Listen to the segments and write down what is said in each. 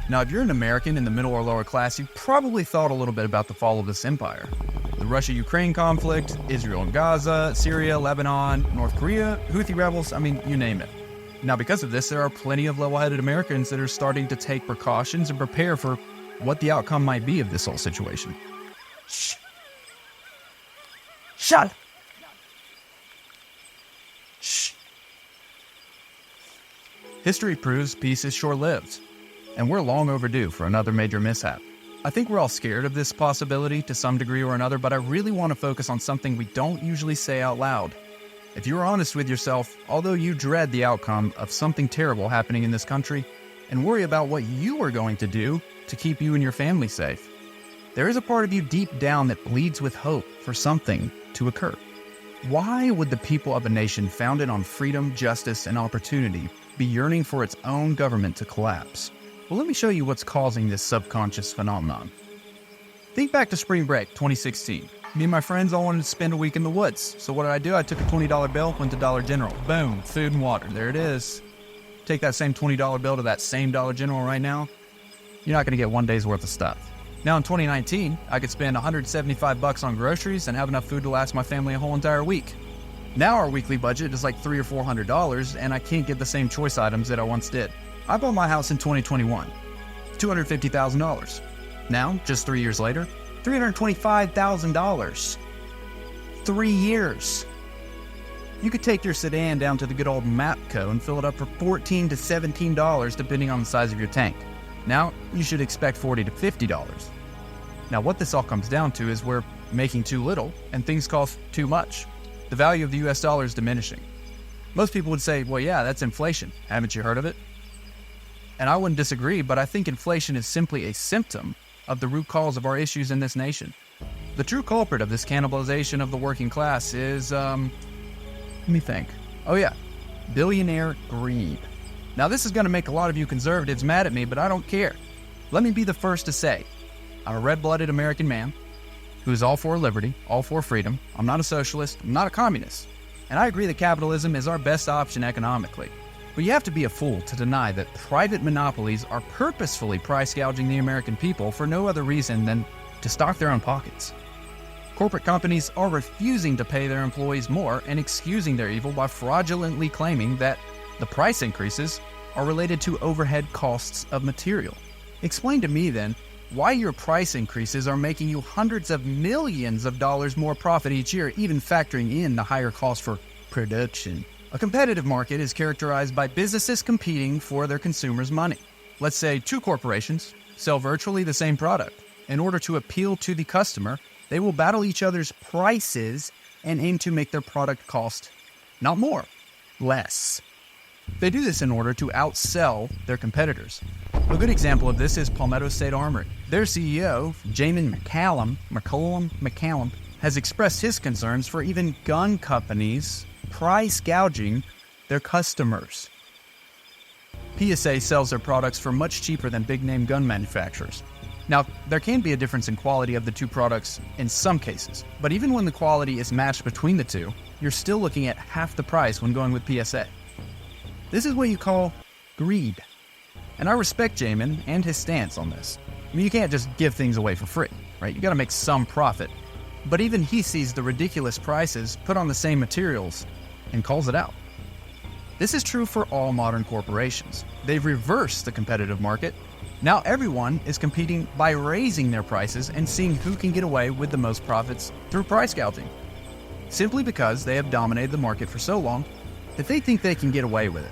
Now, if you're an American in the middle or lower class, you probably thought a little bit about the fall of this empire. The Russia-Ukraine conflict, Israel and Gaza, Syria, Lebanon, North Korea, Houthi rebels, you name it. Now, because of this, there are plenty of level-headed Americans that are starting to take precautions and prepare for what the outcome might be of this whole situation. Shh. Shut. Shh. History proves peace is short-lived, and we're long overdue for another major mishap. I think we're all scared of this possibility to some degree or another, but I really want to focus on something we don't usually say out loud. If you're honest with yourself, although you dread the outcome of something terrible happening in this country, and worry about what you are going to do to keep you and your family safe, there is a part of you deep down that bleeds with hope for something to occur. Why would the people of a nation founded on freedom, justice, and opportunity be yearning for its own government to collapse? Well, let me show you what's causing this subconscious phenomenon. Think back to spring break 2016. Me and my friends all wanted to spend a week in the woods. So what did I do? I took a $20 bill, went to Dollar General. Boom, food and water. There it is. Take that same $20 bill to that same Dollar General right now. You're not going to get one day's worth of stuff. Now in 2019, I could spend $175 on groceries and have enough food to last my family a whole entire week. Now our weekly budget is like $300 or $400, and I can't get the same choice items that I once did. I bought my house in 2021, $250,000. Now, just 3 years later, $325,000. 3 years. You could take your sedan down to the good old Mapco and fill it up for $14 to $17 depending on the size of your tank. Now, you should expect $40 to $50. Now, what this all comes down to is we're making too little and things cost too much. The value of the US dollar is diminishing. Most people would say, well, yeah, that's inflation. Haven't you heard of it? And I wouldn't disagree, but I think inflation is simply a symptom of the root cause of our issues in this nation. The true culprit of this cannibalization of the working class is, let me think. Oh yeah, billionaire greed. Now this is going to make a lot of you conservatives mad at me, but I don't care. Let me be the first to say, I'm a red-blooded American man who's all for liberty, all for freedom. I'm not a socialist, I'm not a communist. And I agree that capitalism is our best option economically. But you have to be a fool to deny that private monopolies are purposefully price gouging the American people for no other reason than to stock their own pockets. Corporate companies are refusing to pay their employees more and excusing their evil by fraudulently claiming that the price increases are related to overhead costs of material. Explain to me then why your price increases are making you hundreds of millions of dollars more profit each year, even factoring in the higher cost for production. A competitive market is characterized by businesses competing for their consumers' money. Let's say two corporations sell virtually the same product. In order to appeal to the customer, they will battle each other's prices and aim to make their product cost not more, less. They do this in order to outsell their competitors. A good example of this is Palmetto State Armory. Their CEO, Jamin McCallum, has expressed his concerns for even gun companies price gouging their customers. PSA sells their products for much cheaper than big-name gun manufacturers. Now, there can be a difference in quality of the two products in some cases, but even when the quality is matched between the two, you're still looking at half the price when going with PSA. This is what you call greed. And I respect Jamin and his stance on this. You can't just give things away for free, right? You gotta make some profit. But even he sees the ridiculous prices put on the same materials and calls it out. This is true for all modern corporations. They've reversed the competitive market. Now everyone is competing by raising their prices and seeing who can get away with the most profits through price gouging. Simply because they have dominated the market for so long that they think they can get away with it.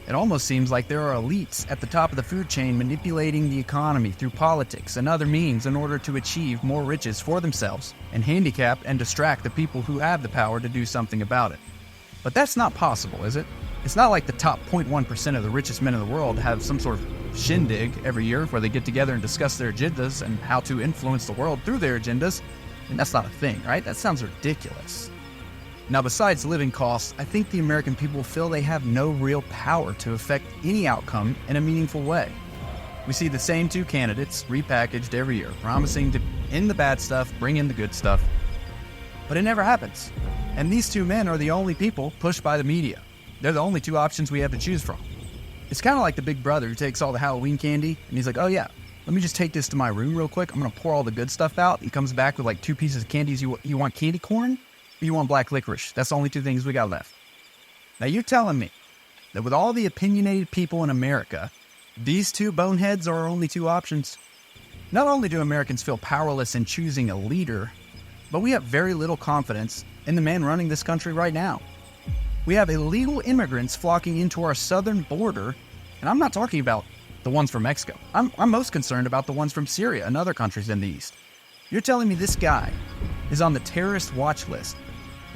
It almost seems like there are elites at the top of the food chain manipulating the economy through politics and other means in order to achieve more riches for themselves and handicap and distract the people who have the power to do something about it. But that's not possible, is it? It's not like the top 0.1% of the richest men in the world have some sort of shindig every year where they get together and discuss their agendas and how to influence the world through their agendas. And that's not a thing, right? That sounds ridiculous. Now, besides living costs, I think the American people feel they have no real power to affect any outcome in a meaningful way. We see the same two candidates repackaged every year, promising to end the bad stuff, bring in the good stuff. But it never happens. And these two men are the only people pushed by the media. They're the only two options we have to choose from. It's kind of like the big brother who takes all the Halloween candy and he's like, oh yeah, let me just take this to my room real quick. I'm going to pour all the good stuff out. He comes back with like 2 pieces of candies. You want candy corn or you want black licorice? That's the only 2 things we got left. Now you're telling me that with all the opinionated people in America, these 2 boneheads are our only 2 options? Not only do Americans feel powerless in choosing a leader, but we have very little confidence in the man running this country right now. We have illegal immigrants flocking into our southern border, and I'm not talking about the ones from Mexico. I'm most concerned about the ones from Syria and other countries in the east. You're telling me this guy is on the terrorist watch list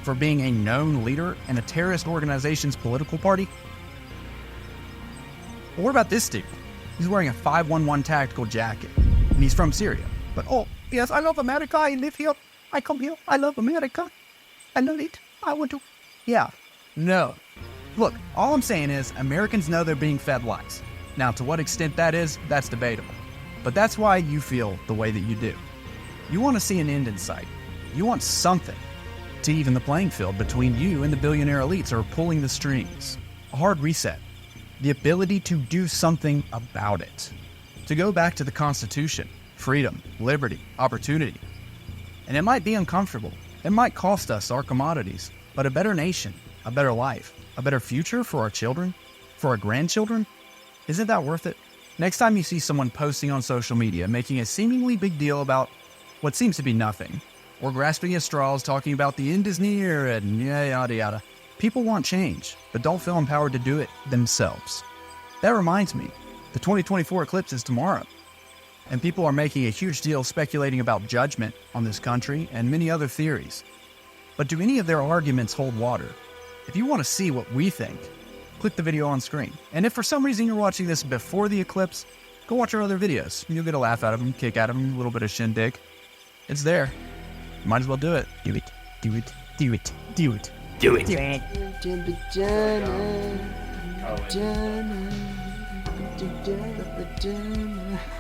for being a known leader in a terrorist organization's political party? Well, what about this dude? He's wearing a 511 tactical jacket, and he's from Syria. But oh, yes, I love America. I live here. I come here. I love America. I love it. I want to. Yeah. No. Look, all I'm saying is Americans know they're being fed lies. Now, to what extent that is, that's debatable. But that's why you feel the way that you do. You want to see an end in sight. You want something to even the playing field between you and the billionaire elites who are pulling the strings. A hard reset. The ability to do something about it. To go back to the Constitution, freedom, liberty, opportunity. And it might be uncomfortable. It might cost us our commodities, but a better nation, a better life, a better future for our children, for our grandchildren, isn't that worth it? Next time you see someone posting on social media making a seemingly big deal about what seems to be nothing, or grasping at straws talking about the end is near and yada yada, people want change, but don't feel empowered to do it themselves. That reminds me, the 2024 eclipse is tomorrow, and people are making a huge deal speculating about judgment on this country and many other theories. But do any of their arguments hold water? If you want to see what we think, click the video on screen. And if for some reason you're watching this before the eclipse, go watch our other videos. You'll get a laugh out of them, kick out of them, a little bit of shindig. It's there. Might as well do it. Do it. Do it. Do it. Do it. Do it. Do it.